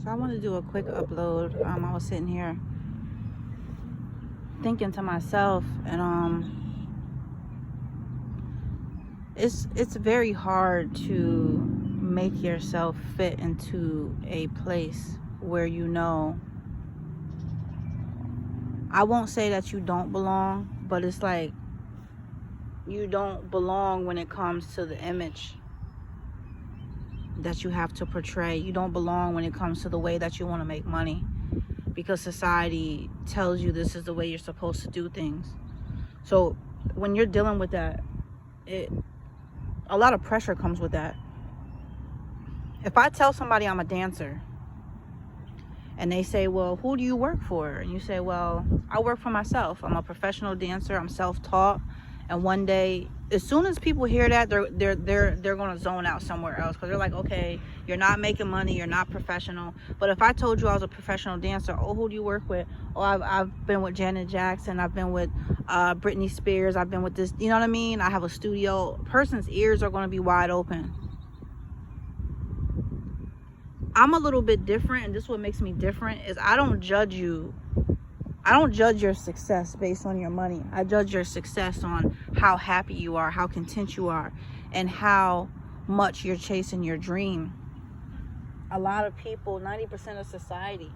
So I want to do a quick upload. I was sitting here thinking to myself, and it's very hard to make yourself fit into a place where I won't say that you don't belong, but it's like you don't belong when it comes to the image that you have to portray. You don't belong when it comes to the way that you want to make money, because society tells you this is the way you're supposed to do things. So when you're dealing with that, a lot of pressure comes with that. If I tell somebody I'm a dancer and they say, well, who do you work for? And you say, well, I work for myself. I'm a professional dancer. I'm self-taught. And one day, as soon as people hear that, they're going to zone out somewhere else, because they're like, okay, you're not making money, you're not professional. But if I told you I was a professional dancer, oh, who do you work with? Oh, I've been with Janet Jackson, I've been with Britney Spears, I've been with this, you know what I mean? I have a studio. A person's ears are going to be wide open. I'm a little bit different, and this is what makes me different, is I don't judge you. I don't judge your success based on your money. I judge your success on how happy you are, how content you are, and how much you're chasing your dream. A lot of people, 90% of society,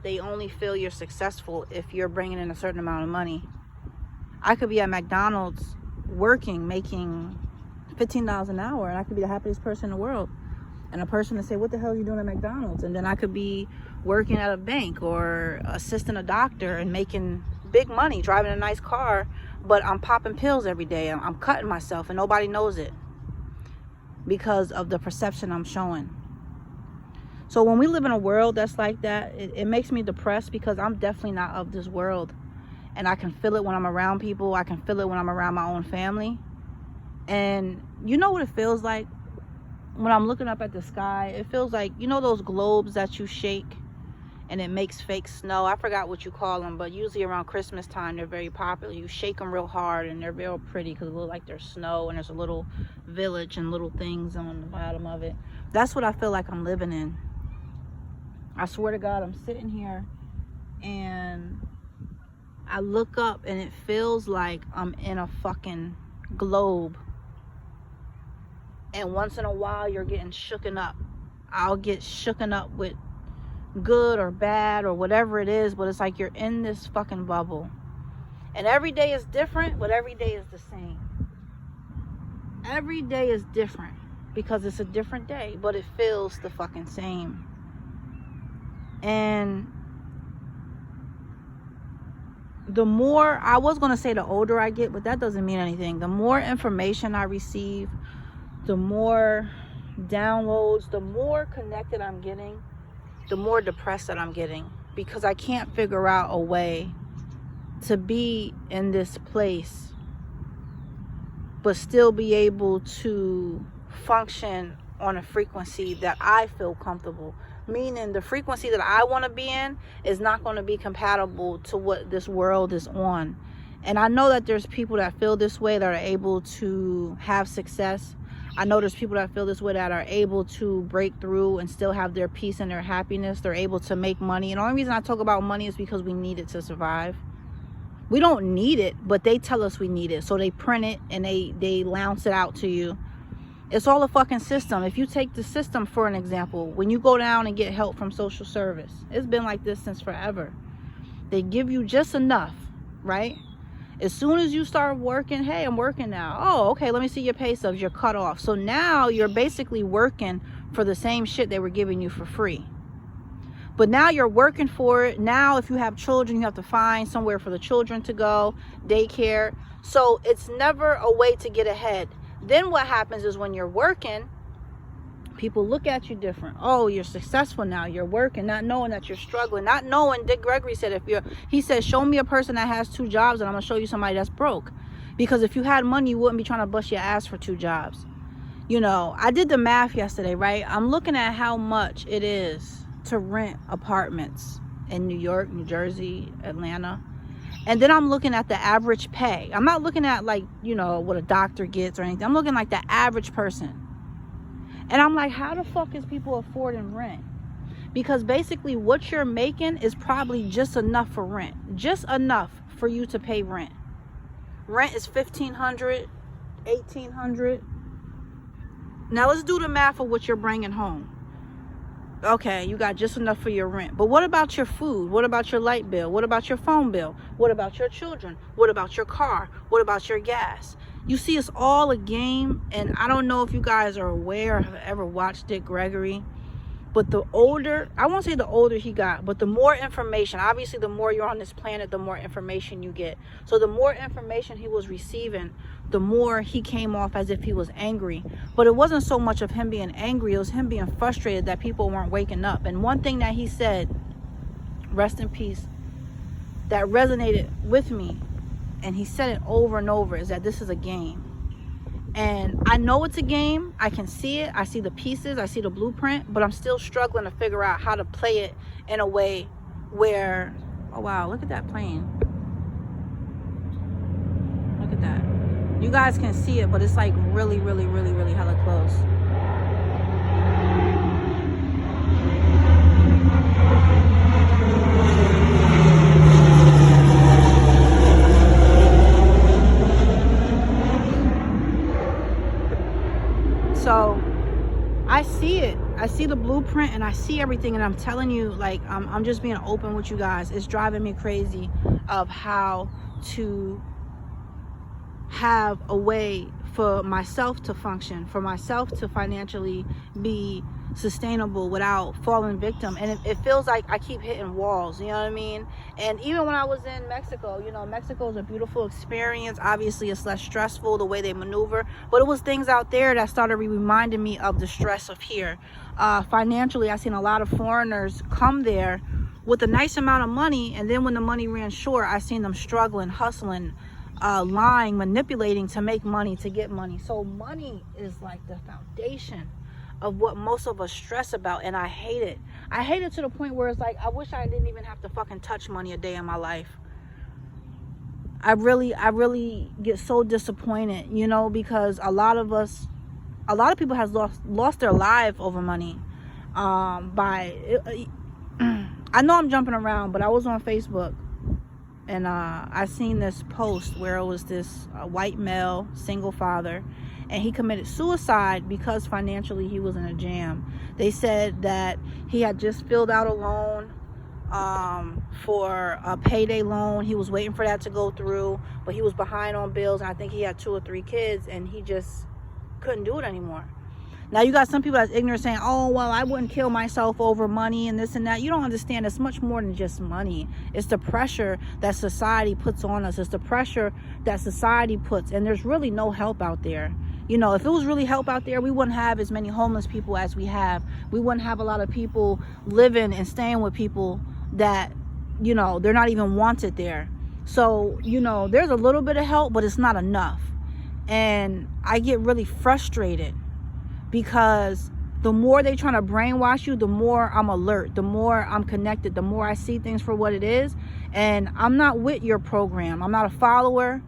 they only feel you're successful if you're bringing in a certain amount of money. I could be at McDonald's working, making $15 an hour, and I could be the happiest person in the world. And a person would say, what the hell are you doing at McDonald's? And then I could be working at a bank or assisting a doctor and making big money, driving a nice car, but I'm popping pills every day. I'm cutting myself and nobody knows it because of the perception I'm showing. So when we live in a world that's like that, it makes me depressed, because I'm definitely not of this world. And I can feel it when I'm around people. I can feel it when I'm around my own family. And you know what it feels like? When I'm looking up at the sky, it feels like, you know those globes that you shake and it makes fake snow? I forgot what you call them, but usually around Christmas time they're very popular. You shake them real hard and they're real pretty because it looks like there's snow and there's a little village and little things on the bottom of it. That's what I feel like I'm living in. I swear to God, I'm sitting here and I look up and it feels like I'm in a fucking globe. And once in a while, you're getting shooken up. I'll get shooken up with good or bad or whatever it is, but it's like you're in this fucking bubble. And every day is different, but every day is the same. Every day is different because it's a different day, but it feels the fucking same. And the more, I was going to say the older I get, but that doesn't mean anything. The more information I receive, the more downloads, the more connected I'm getting, the more depressed that I'm getting, because I can't figure out a way to be in this place but still be able to function on a frequency that I feel comfortable. Meaning the frequency that I want to be in is not going to be compatible to what this world is on. And I know that there's people that feel this way that are able to have success. I know there's people that feel this way that are able to break through and still have their peace and their happiness. They're able to make money. And the only reason I talk about money is because we need it to survive. We don't need it, but they tell us we need it. So they print it and they lounce it out to you. It's all a fucking system. If you take the system for an example, when you go down and get help from social service, it's been like this since forever. They give you just enough, right? As soon as you start working, hey, I'm working now. Oh, okay, let me see your pay stubs. You're cut off. So now you're basically working for the same shit they were giving you for free. But now you're working for it. Now if you have children, you have to find somewhere for the children to go, daycare. So it's never a way to get ahead. Then what happens is when you're working, people look at you different. Oh, you're successful now. You're working, not knowing that you're struggling, not knowing. Dick Gregory said, he said, show me a person that has 2 jobs and I'm going to show you somebody that's broke. Because if you had money, you wouldn't be trying to bust your ass for 2 jobs. You know, I did the math yesterday, right? I'm looking at how much it is to rent apartments in New York, New Jersey, Atlanta. And then I'm looking at the average pay. I'm not looking at like, you know, what a doctor gets or anything. I'm looking like the average person. And I'm like, how the fuck is people affording rent? Because basically what you're making is probably just enough for rent. Just enough for you to pay rent. Rent is $1,500, $1,800. Now let's do the math of what you're bringing home. Okay, you got just enough for your rent. But what about your food? What about your light bill? What about your phone bill? What about your children? What about your car? What about your gas? You see, it's all a game. And I don't know if you guys are aware or have ever watched Dick Gregory. But the older, I won't say the older he got, but the more information, obviously the more you're on this planet, the more information you get. So the more information he was receiving, the more he came off as if he was angry. But it wasn't so much of him being angry, it was him being frustrated that people weren't waking up. And one thing that he said, rest in peace, that resonated with me, and he said it over and over, is that this is a game. And I know it's a game. I can see it. I see the pieces. I see the blueprint. But I'm still struggling to figure out how to play it in a way where... Oh, wow. Look at that plane. Look at that. You guys can see it, but it's like really, really, really, really hella close. So I see it. I see the blueprint and I see everything, and I'm telling you, like, I'm just being open with you guys. It's driving me crazy of how to have a way for myself to function, for myself to financially be sustainable without falling victim. And it feels like I keep hitting walls, you know what I mean? And even when I was in Mexico, you know, Mexico is a beautiful experience. Obviously it's less stressful the way they maneuver, but it was things out there that started reminding me of the stress of here. Financially, I've seen a lot of foreigners come there with a nice amount of money, and then when the money ran short, I seen them struggling, hustling, lying, manipulating to make money, to get money. So money is like the foundation of what most of us stress about, and I hate it. I hate it to the point where it's like, I wish I didn't even have to fucking touch money a day in my life. I really get so disappointed, you know, because a lot of people has lost their life over money. I know I'm jumping around, but I was on Facebook and I seen this post where it was this white male single father, and he committed suicide because financially he was in a jam. They said that he had just filled out a loan for a payday loan. He was waiting for that to go through, but he was behind on bills. I think he had 2 or 3 kids, and he just couldn't do it anymore. Now you got some people that's ignorant saying, oh, well, I wouldn't kill myself over money and this and that. You don't understand. It's much more than just money. It's the pressure that society puts on us. It's the pressure that society puts, and there's really no help out there. You know, if it was really help out there, we wouldn't have as many homeless people as we have. We wouldn't have a lot of people living and staying with people that, you know, they're not even wanted there. So, you know, there's a little bit of help, but it's not enough. And I get really frustrated because the more they trying to brainwash you, the more I'm alert, the more I'm connected, the more I see things for what it is. And I'm not with your program. I'm not a follower.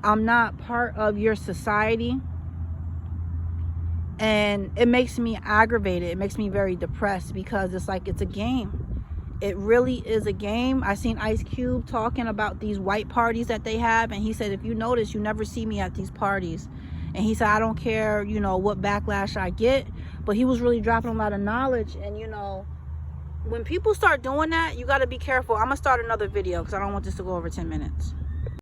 I'm not part of your society. And it makes me aggravated. It makes me very depressed because it's like it's a game. It really is a game. I seen Ice Cube talking about these white parties that they have, and he said, if you notice, you never see me at these parties. And he said, I don't care, you know, what backlash I get. But he was really dropping a lot of knowledge. And, you know, when people start doing that, you got to be careful. I'm going to start another video because I don't want this to go over 10 minutes.